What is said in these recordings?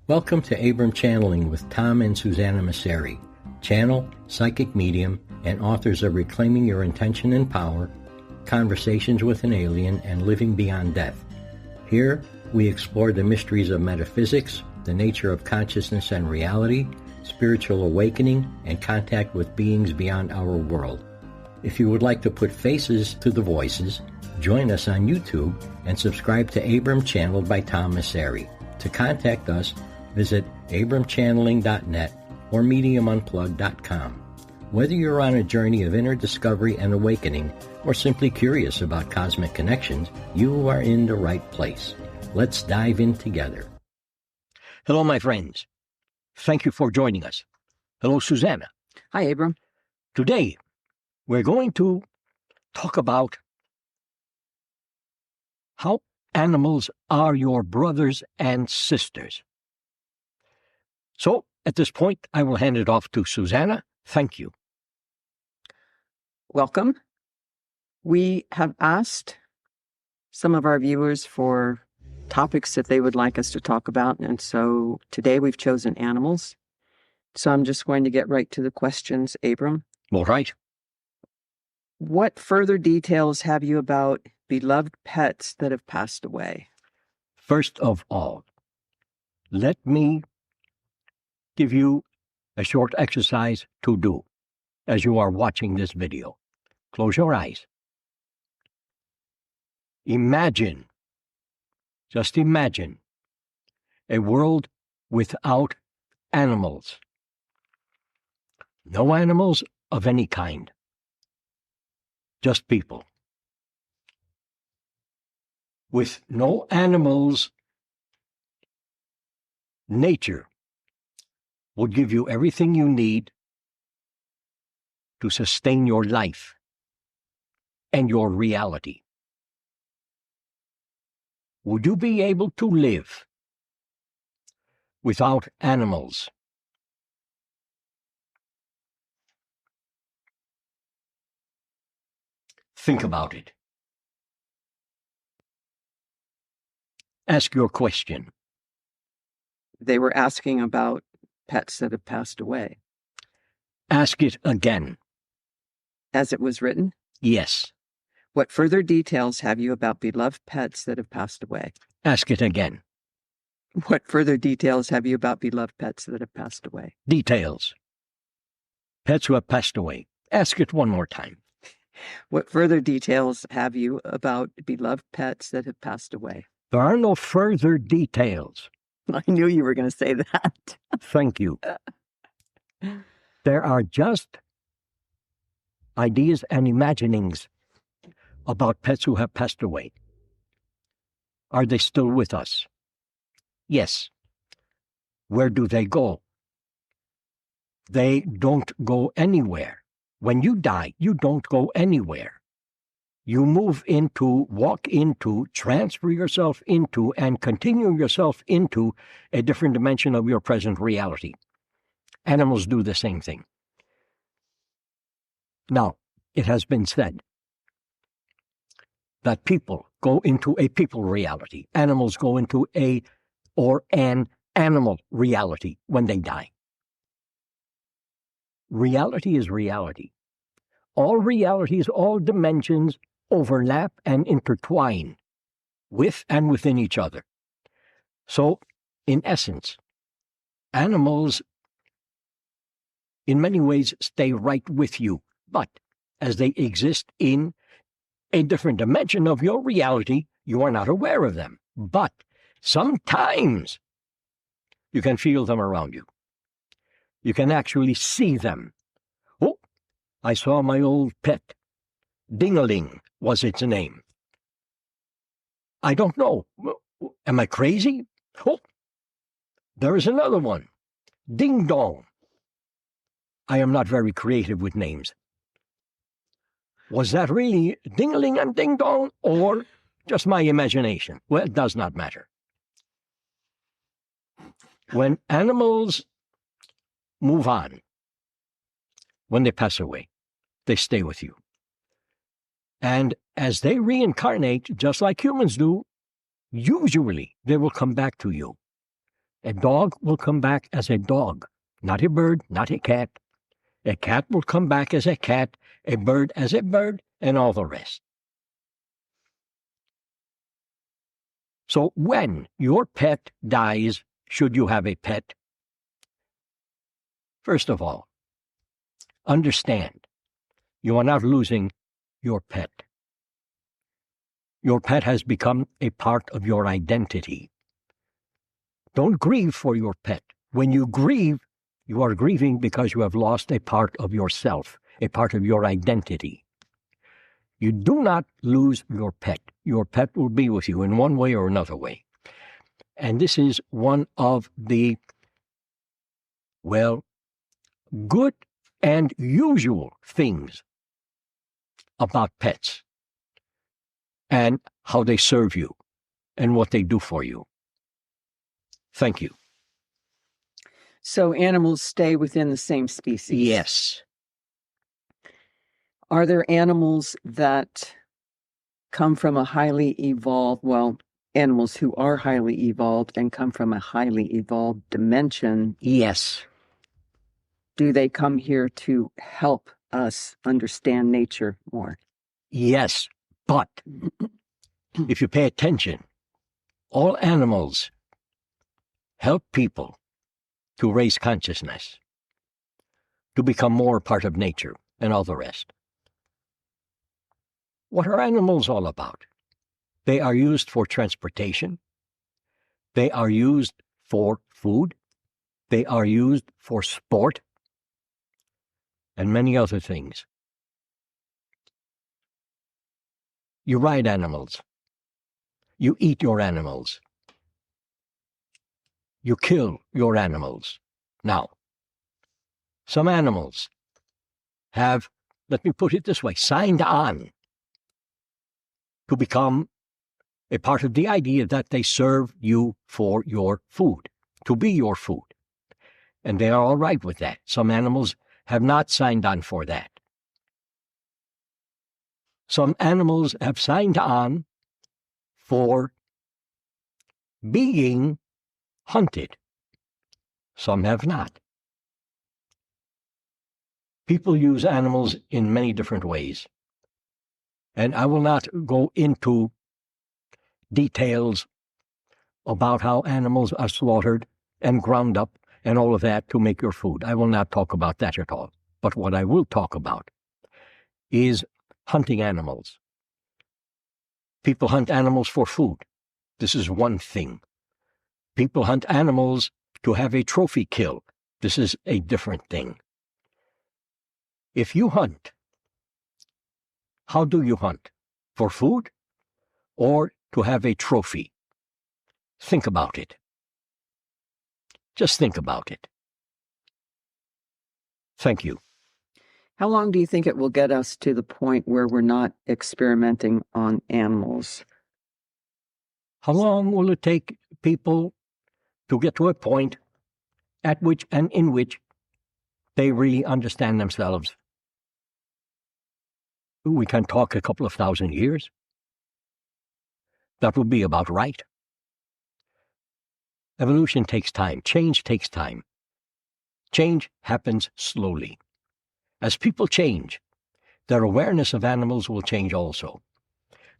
Welcome to Abram Channeling with Tom and Susanna Masseri, channel, psychic medium, and authors of Reclaiming Your Intention and Power, Conversations with an Alien, and Living Beyond Death. Here, we explore the mysteries of metaphysics, the nature of consciousness and reality, spiritual awakening, and contact with beings beyond our world. If you would like to put faces to the voices, join us on YouTube and subscribe to Abram Channeled by Tom Masseri. To contact us, visit abramchanneling.net or mediumunplugged.com. Whether you're on a journey of inner discovery and awakening or simply curious about cosmic connections, you are in the right place. Let's dive in together. Hello, my friends. Thank you for joining us. Hello, Susanna. Hi, Abram. Today, we're going to talk about how animals are your brothers and sisters. So, at this point, I will hand it off to Susanna. Thank you. Welcome. We have asked some of our viewers for topics that they would like us to talk about, and so today we've chosen animals. So I'm just going to get right to the questions, Abram. All right. What further details have you about beloved pets that have passed away? First of all, let me give you a short exercise to do as you are watching this video. Close your eyes. Imagine, just imagine, a world without animals. No animals of any kind. Just people. With no animals, nature would give you everything you need to sustain your life and your reality. Would you be able to live without animals? Think about it. Ask your question. They were asking about pets that have passed away. Ask it again. As it was written? Yes. What further details have you about beloved pets that have passed away? Ask it again. What further details have you about beloved pets that have passed away? Details. Pets who have passed away. Ask it one more time. What further details have you about beloved pets that have passed away? There are no further details. I knew you were going to say that. Thank you. There are just ideas and imaginings about pets who have passed away. Are they still with us? Yes. Where do they go? They don't go anywhere. When you die, you don't go anywhere. You move into, walk into, transfer yourself into, and continue yourself into a different dimension of your present reality. Animals do the same thing. Now, it has been said that people go into a people reality. Animals go into an animal reality when they die. Reality is reality. All realities, all dimensions overlap and intertwine with and within each other. So, in essence, animals in many ways stay right with you, but as they exist in a different dimension of your reality, you are not aware of them. But sometimes you can feel them around you. You can actually see them. Oh, I saw my old pet. Ding-a-ling was its name. I don't know. Am I crazy? Oh, there is another one. Ding-dong. I am not very creative with names. Was that really ding-a-ling and ding-dong, or just my imagination? Well, it does not matter. When animals move on, when they pass away, they stay with you. And as they reincarnate, just like humans do, usually they will come back to you. A dog will come back as a dog, not a bird, not a cat. A cat will come back as a cat, a bird as a bird, and all the rest. So when your pet dies, should you have a pet? First of all, understand you are not losing your pet. Your pet has become a part of your identity. Don't grieve for your pet. When you grieve, you are grieving because you have lost a part of yourself, a part of your identity. You do not lose your pet. Your pet will be with you in one way or another way. And this is one of the, good and usual things about pets and how they serve you and what they do for you. Thank you. So animals stay within the same species? Yes. Are there animals that come from a highly evolved, animals who are highly evolved and come from a highly evolved dimension? Yes. Do they come here to help us understand nature more? Yes, but if you pay attention, all animals help people to raise consciousness, to become more part of nature and all the rest. What are animals all about? They are used for transportation. They are used for food. They are used for sport and many other things. You ride animals. You eat your animals. You kill your animals. Now, some animals have, let me put it this way, signed on to become a part of the idea that they serve you for your food, to be your food. And they are all right with that. Some animals have not signed on for that. Some animals have signed on for being hunted. Some have not. People use animals in many different ways. And I will not go into details about how animals are slaughtered and ground up and all of that to make your food. I will not talk about that at all. But what I will talk about is hunting animals. People hunt animals for food. This is one thing. People hunt animals to have a trophy kill. This is a different thing. If you hunt, how do you hunt? For food or to have a trophy? Think about it. Just think about it. Thank you. How long do you think it will get us to the point where we're not experimenting on animals? How long will it take people to get to a point at which and in which they really understand themselves? We can talk a couple of thousand years. That would be about right. Evolution takes time. Change takes time. Change happens slowly. As people change, their awareness of animals will change also.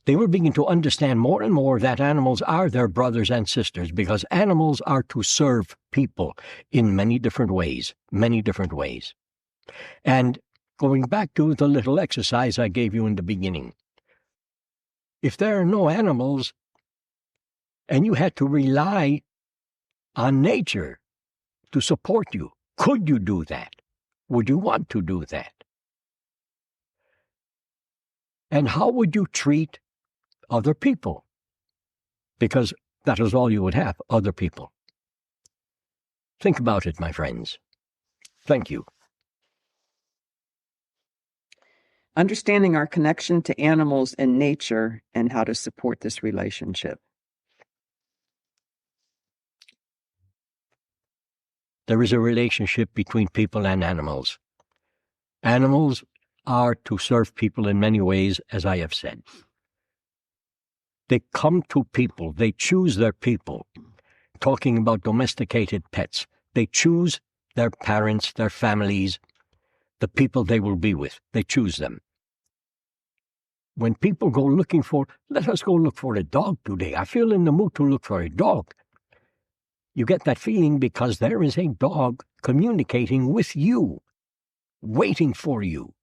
They will begin to understand more and more that animals are their brothers and sisters because animals are to serve people in many different ways, many different ways. And going back to the little exercise I gave you in the beginning, if there are no animals and you had to rely on nature to support you, could you do that? Would you want to do that? And how would you treat other people? Because that is all you would have, other people. Think about it, my friends. Thank you. Understanding our connection to animals and nature and how to support this relationship. There is a relationship between people and animals. Animals are to serve people in many ways, as I have said. They come to people, they choose their people, talking about domesticated pets. They choose their parents, their families, the people they will be with. They choose them. When people go looking for, let us go look for a dog today. I feel in the mood to look for a dog. You get that feeling because there is a dog communicating with you, waiting for you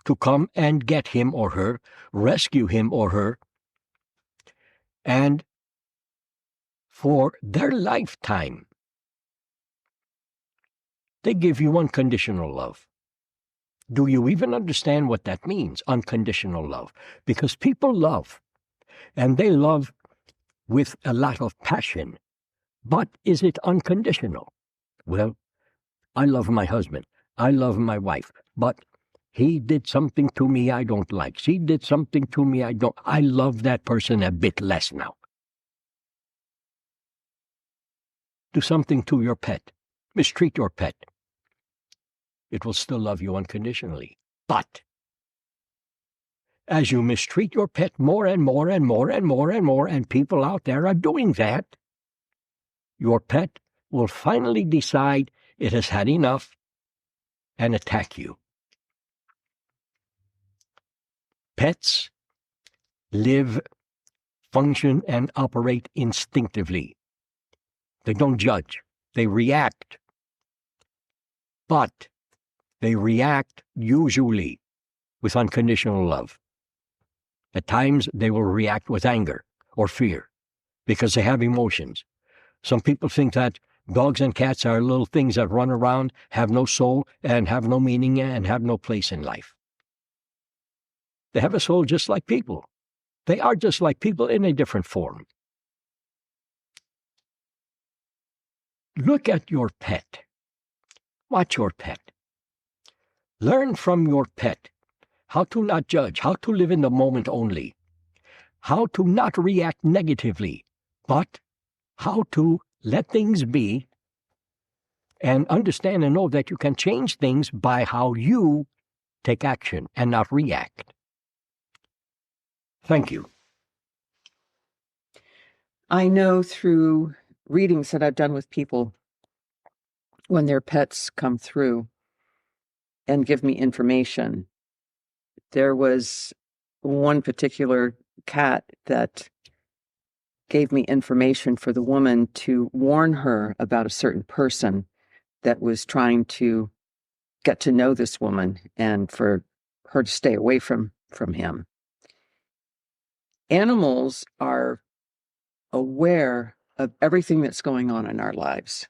to come and get him or her, rescue him or her, and for their lifetime, they give you unconditional love. Do you even understand what that means, unconditional love? Because people love, and they love with a lot of passion. But is it unconditional? Well, I love my husband. I love my wife. But he did something to me I don't like. She did something to me I don't. I love that person a bit less now. Do something to your pet. Mistreat your pet. It will still love you unconditionally. But as you mistreat your pet more and more and more and more and more, and people out there are doing that, your pet will finally decide it has had enough and attack you. Pets live, function, and operate instinctively. They don't judge. They react. But they react usually with unconditional love. At times, they will react with anger or fear because they have emotions. Some people think that dogs and cats are little things that run around, have no soul, and have no meaning, and have no place in life. They have a soul just like people. They are just like people in a different form. Look at your pet. Watch your pet. Learn from your pet how to not judge, how to live in the moment only, how to not react negatively, but how to let things be and understand and know that you can change things by how you take action and not react. Thank you. I know through readings that I've done with people, when their pets come through and give me information, there was one particular cat that gave me information for the woman to warn her about a certain person that was trying to get to know this woman and for her to stay away from him. Animals are aware of everything that's going on in our lives,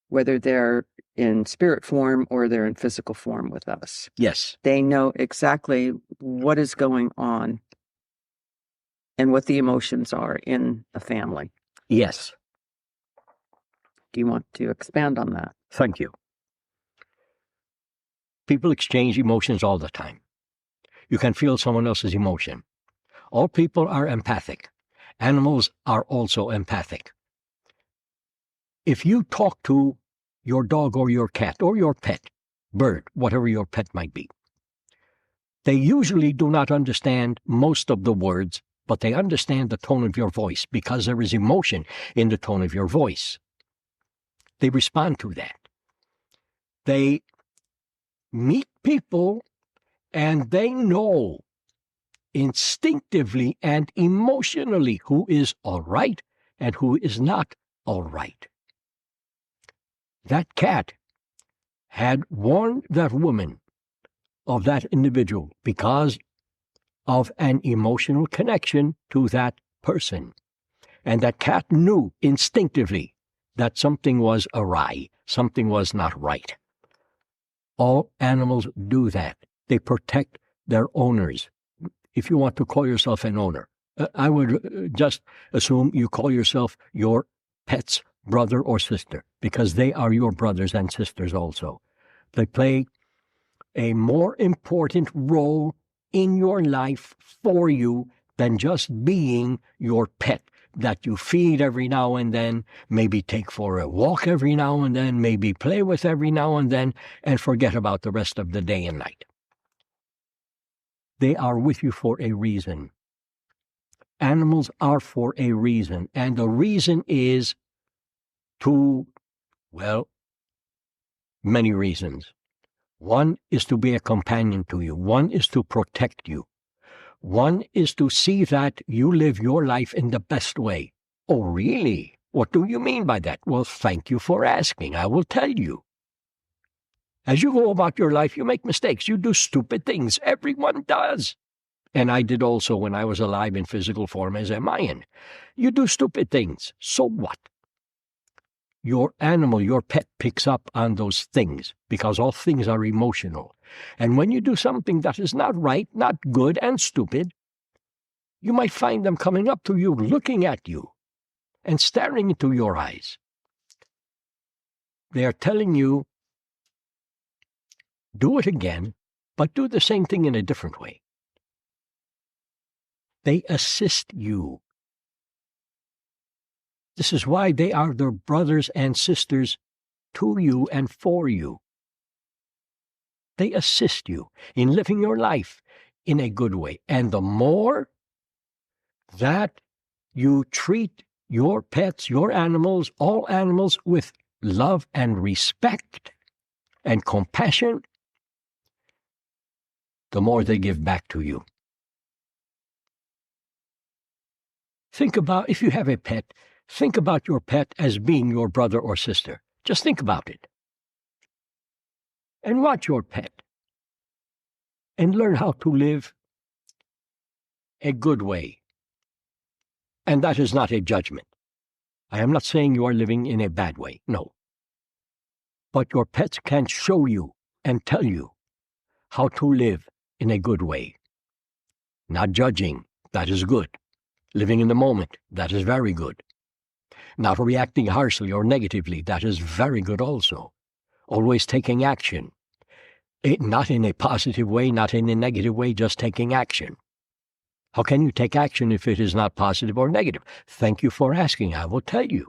whether they're in spirit form or they're in physical form with us. Yes. They know exactly what is going on and what the emotions are in a family. Yes. Do you want to expand on that? Thank you. People exchange emotions all the time. You can feel someone else's emotion. All people are empathic. Animals are also empathic. If you talk to your dog or your cat or your pet, bird, whatever your pet might be, they usually do not understand most of the words, but they understand the tone of your voice because there is emotion in the tone of your voice. They respond to that. They meet people and they know instinctively and emotionally who is all right and who is not all right. That cat had warned that woman of that individual because of an emotional connection to that person. And that cat knew instinctively that something was awry, something was not right. All animals do that. They protect their owners. If you want to call yourself an owner, I would just assume you call yourself your pet's brother or sister, because they are your brothers and sisters also. They play a more important role in your life for you than just being your pet that you feed every now and then, maybe take for a walk every now and then, maybe play with every now and then, and forget about the rest of the day and night. They are with you for a reason. Animals are for a reason, and the reason is many reasons. One is to be a companion to you. One is to protect you. One is to see that you live your life in the best way. Oh, really? What do you mean by that? Well, thank you for asking. I will tell you. As you go about your life, you make mistakes. You do stupid things. Everyone does. And I did also when I was alive in physical form as a Mayan. You do stupid things. So what? Your animal, your pet, picks up on those things because all things are emotional. And when you do something that is not right, not good, and stupid, you might find them coming up to you, looking at you, and staring into your eyes. They are telling you, do it again, but do the same thing in a different way. They assist you. This is why they are their brothers and sisters to you and for you. They assist you in living your life in a good way. And the more that you treat your pets, your animals, all animals with love and respect and compassion, the more they give back to you. Think about, if you have a pet, think about your pet as being your brother or sister. Just think about it. And watch your pet. And learn how to live a good way. And that is not a judgment. I am not saying you are living in a bad way, no. But your pets can show you and tell you how to live in a good way. Not judging, that is good. Living in the moment, that is very good. Not reacting harshly or negatively, that is very good also. Always taking action. Not in a positive way, not in a negative way, just taking action. How can you take action if it is not positive or negative? Thank you for asking. I will tell you.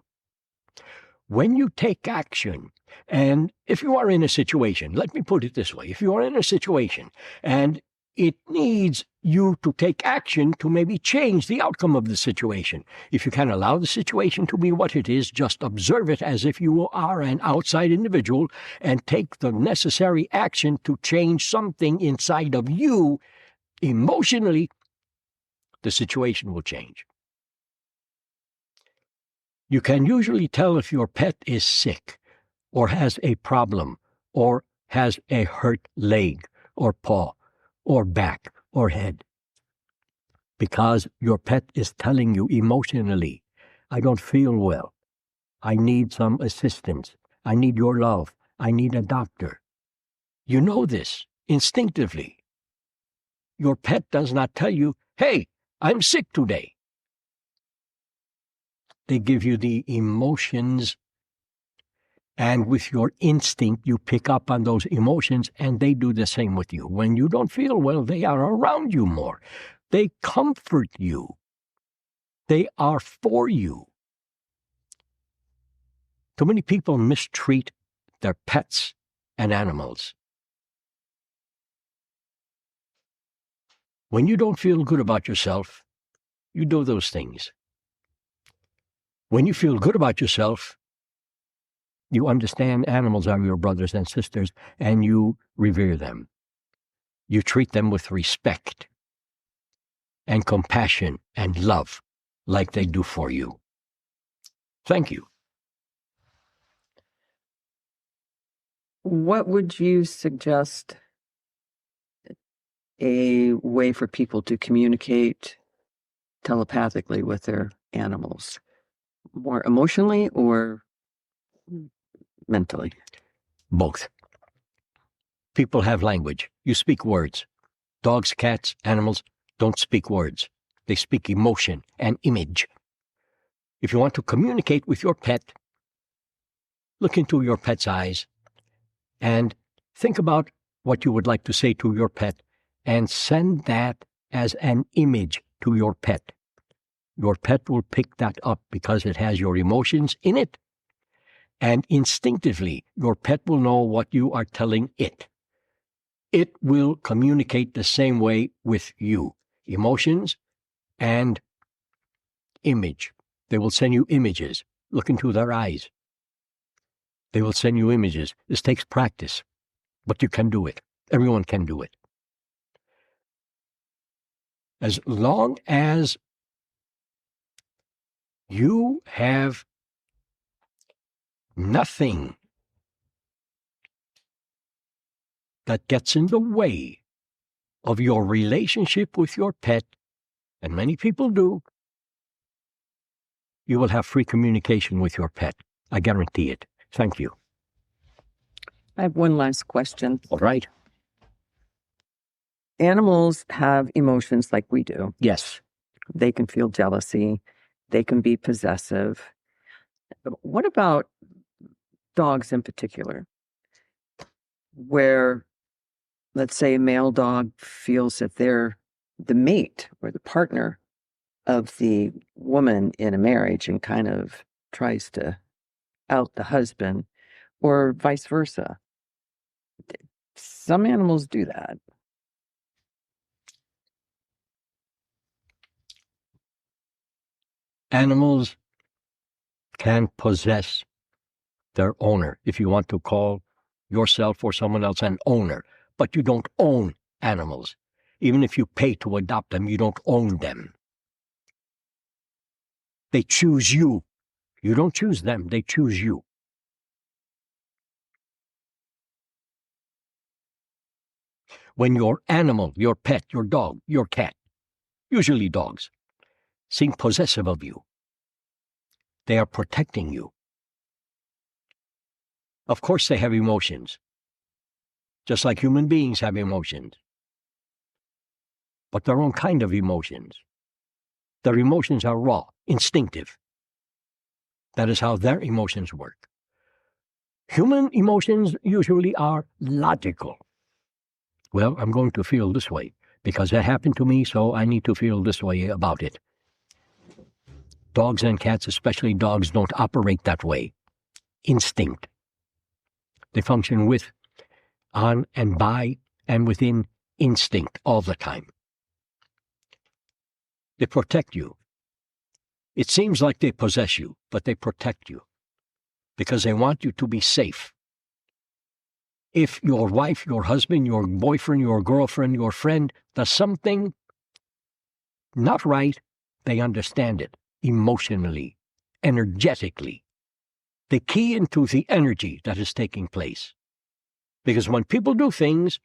When you take action, and if you are in a situation, let me put it this way, if you are in a situation and it needs you to take action to maybe change the outcome of the situation. If you can allow the situation to be what it is, just observe it as if you are an outside individual and take the necessary action to change something inside of you emotionally, the situation will change. You can usually tell if your pet is sick or has a problem or has a hurt leg or paw or back or head, because your pet is telling you emotionally, I don't feel well. I need some assistance. I need your love. I need a doctor. You know this instinctively. Your pet does not tell you, hey, I'm sick today. They give you the emotions, and with your instinct, you pick up on those emotions, and they do the same with you. When you don't feel well, they are around you more. They comfort you. They are for you. Too many people mistreat their pets and animals. When you don't feel good about yourself, you do those things. When you feel good about yourself, you understand animals are your brothers and sisters, and you revere them. You treat them with respect and compassion and love like they do for you. Thank you. What would you suggest a way for people to communicate telepathically with their animals? More emotionally or mentally? Both. People have language. You speak words. Dogs, cats, animals don't speak words. They speak emotion and image. If you want to communicate with your pet, look into your pet's eyes and think about what you would like to say to your pet and send that as an image to your pet. Your pet will pick that up because it has your emotions in it, and instinctively your pet will know what you are telling it. It will communicate the same way with you. Emotions and image. They will send you images. Look into their eyes. They will send you images. This takes practice, but you can do it. Everyone can do it. As long as you have nothing that gets in the way of your relationship with your pet, and many people do, you will have free communication with your pet. I guarantee it. Thank you. I have one last question. All right. Animals have emotions like we do. Yes. They can feel jealousy. They can be possessive. What about dogs in particular? Where, let's say, a male dog feels that they're the mate or the partner of the woman in a marriage and kind of tries to out the husband, or vice versa. Some animals do that. Animals can possess their owner, if you want to call yourself or someone else an owner, but you don't own animals. Even if you pay to adopt them, you don't own them. They choose you. You don't choose them, they choose you. When your animal, your pet, your dog, your cat, usually dogs, seem possessive of you, they are protecting you. Of course they have emotions, just like human beings have emotions, but their own kind of emotions. Their emotions are raw, instinctive. That is how their emotions work. Human emotions usually are logical. Well, I'm going to feel this way because that happened to me, so I need to feel this way about it. Dogs and cats, especially dogs, don't operate that way. Instinct. They function with, on, and by, and within instinct all the time. They protect you. It seems like they possess you, but they protect you because they want you to be safe. If your wife, your husband, your boyfriend, your girlfriend, your friend does something not right, they understand it emotionally, energetically. They key into the energy that is taking place. Because when people do things,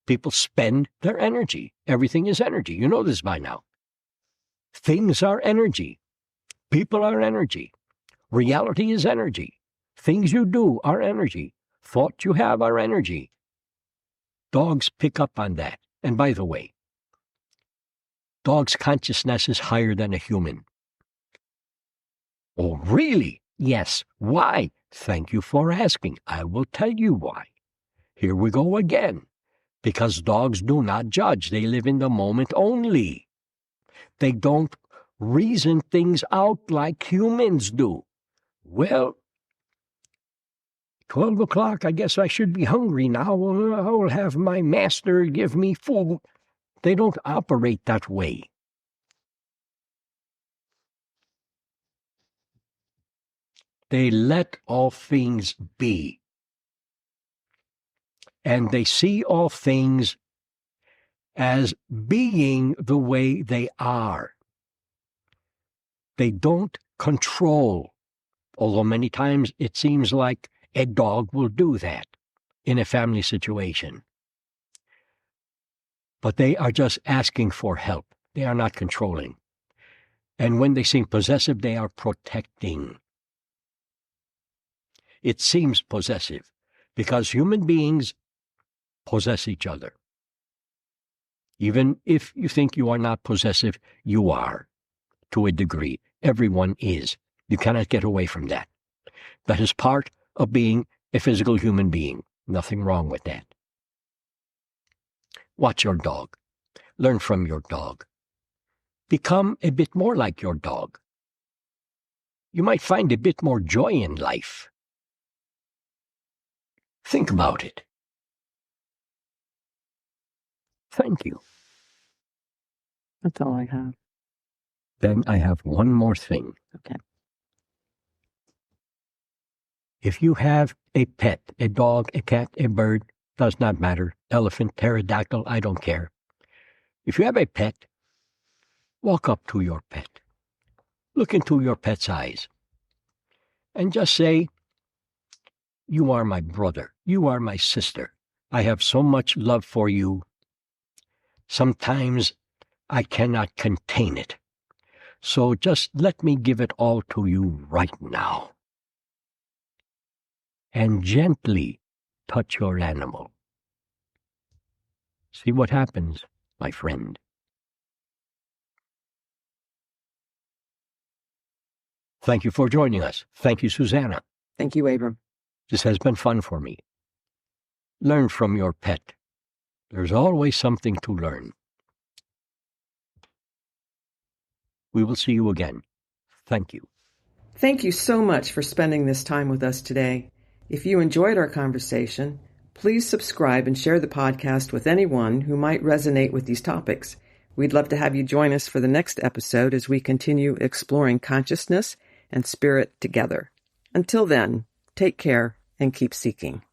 people spend their energy. Everything is energy. You know this by now. Things are energy. People are energy. Reality is energy. Things you do are energy. Thoughts you have are energy. Dogs pick up on that. And by the way, dogs' consciousness is higher than a human. Oh, really? Yes. Why? Thank you for asking. I will tell you why. Here we go again. Because dogs do not judge. They live in the moment only. They don't reason things out like humans do. Well, 12 o'clock, I guess I should be hungry now. I will have my master give me food. They don't operate that way. They let all things be. And they see all things as being the way they are. They don't control, although many times it seems like a dog will do that in a family situation. But they are just asking for help. They are not controlling. And when they seem possessive, they are protecting. It seems possessive because human beings possess each other. Even if you think you are not possessive, you are, to a degree. Everyone is. You cannot get away from that. That is part of being a physical human being. Nothing wrong with that. Watch your dog. Learn from your dog. Become a bit more like your dog. You might find a bit more joy in life. Think about it. Thank you. That's all I have. Then I have one more thing. Okay. If you have a pet, a dog, a cat, a bird, does not matter, elephant, pterodactyl, I don't care. If you have a pet, walk up to your pet. Look into your pet's eyes. And just say, "You are my brother. You are my sister. I have so much love for you. Sometimes I cannot contain it. So just let me give it all to you right now." And gently touch your animal. See what happens, my friend. Thank you for joining us. Thank you, Susanna. Thank you, Abram. This has been fun for me. Learn from your pet. There's always something to learn. We will see you again. Thank you. Thank you so much for spending this time with us today. If you enjoyed our conversation, please subscribe and share the podcast with anyone who might resonate with these topics. We'd love to have you join us for the next episode as we continue exploring consciousness and spirit together. Until then, take care and keep seeking.